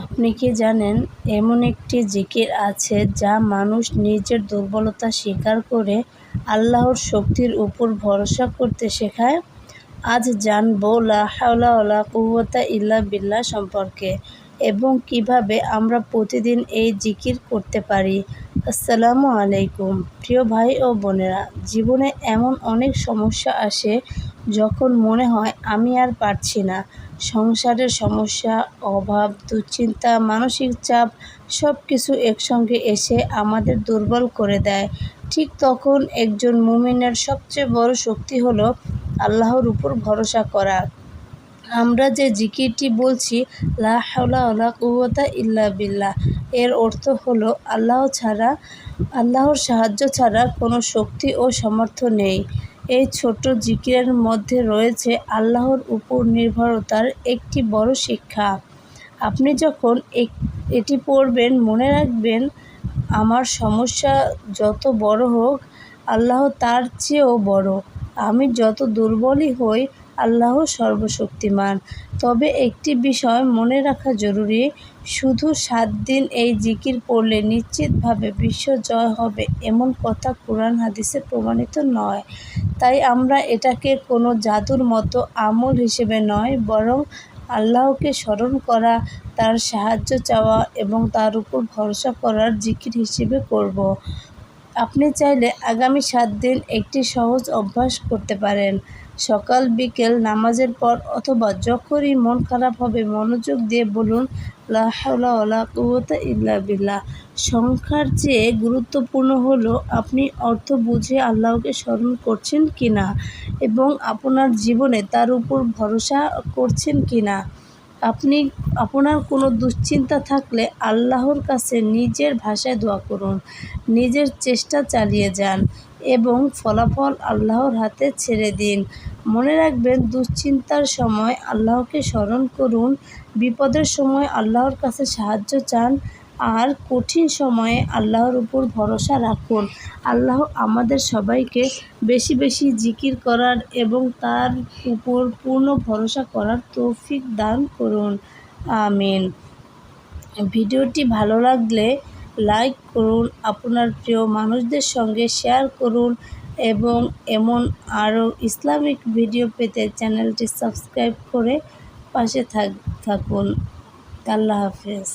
আপনি কি জানেন, এমন একটি জিকির আছে যা মানুষ নিজের দুর্বলতা স্বীকার করে আল্লাহর শক্তির উপর ভরসা করতে শেখায়? আজ জানব লা হাওলা ওয়ালা কুওয়াতা ইল্লা বিল্লাহ সম্পর্কে এবং কিভাবে আমরা প্রতিদিন এই জিকির করতে পারি। আসসালামু আলাইকুম প্রিয় ভাই ও বোনেরা, জীবনে এমন অনেক সমস্যা আসে যখন মনে হয় আমি আর পারছি না। সংসারের সমস্যা, অভাব, দুশ্চিন্তা, মানসিক চাপ সব কিছু একসঙ্গে এসে আমাদের দুর্বল করে দেয়। ঠিক তখন একজন মুমিনের সবচেয়ে বড় শক্তি হলো আল্লাহর উপর ভরসা করা। আমরা যে জিকিরটি বলছি, লা হাওলা ওয়ালা কুওয়াতা ইল্লা বিল্লাহ, এর অর্থ হলো আল্লাহর সাহায্য ছাড়া কোনো শক্তি ও সামর্থ্য নেই। এই ছোট্ট জিকিরের মধ্যে রয়েছে আল্লাহর উপর নির্ভরতার একটি বড় শিক্ষা। আপনি যখন এটি পড়বেন, মনে রাখবেন, আমার সমস্যা যত বড় হোক, আল্লাহ তার চেয়েও বড়। আমি যত দুর্বলই হই, আল্লাহ সর্বশক্তিমান। তবে একটি বিষয় মনে রাখা জরুরি, শুধু 7 দিন এই জিকির পড়লে নিশ্চিতভাবে বিশ্ব জয় হবে এমন কথা কুরআন হাদিসে প্রমাণিত নয়। তাই আমরা এটাকে কোনো জাদুর মতো আমল হিসেবে নয়, বরং আল্লাহকে স্মরণ করা, তার সাহায্য চাওয়া এবং তার উপর ভরসা করার জিকির হিসেবে করব। আপনি চাইলে আগামী 7 দিন একটি সহজ অভ্যাস করতে পারেন। সকাল বিকেল নামাজের পর অথবা যখনই মন খারাপ হবে মনোযোগ দিয়ে বলুন, লা হাওলা ওয়ালা কুওয়াতা ইল্লা বিল্লাহ। সংখ্যার চেয়ে গুরুত্বপূর্ণ হলো আপনি অর্থ বুঝে আল্লাহকে স্মরণ করছেন কিনা এবং আপনার জীবনে তার উপর ভরসা করছেন কিনা। আপনার কোনো দুশ্চিন্তা থাকলে আল্লাহর কাছে নিজের ভাষায় দোয়া করুন, নিজের চেষ্টা চালিয়ে যান এবং ফলাফল আল্লাহর হাতে ছেড়ে দিন। মনে রাখবেন, দুশ্চিন্তার সময় আল্লাহকে স্মরণ করুন, বিপদের সময় আল্লাহর কাছে সাহায্য চান আর কঠিন সময়ে আল্লাহর উপর ভরসা রাখুন। আল্লাহ আমাদের সবাইকে বেশি বেশি জিকির করার এবং তার উপর পূর্ণ ভরসা করার তৌফিক দান করুন। আমিন। ভিডিওটি ভালো লাগলে লাইক করুন, আপনার প্রিয় মানুষদের সঙ্গে শেয়ার করুন এবং এমন আরও ইসলামিক ভিডিও পেতে চ্যানেলটি সাবস্ক্রাইব করে পাশে থাকুন। আল্লাহ হাফেজ।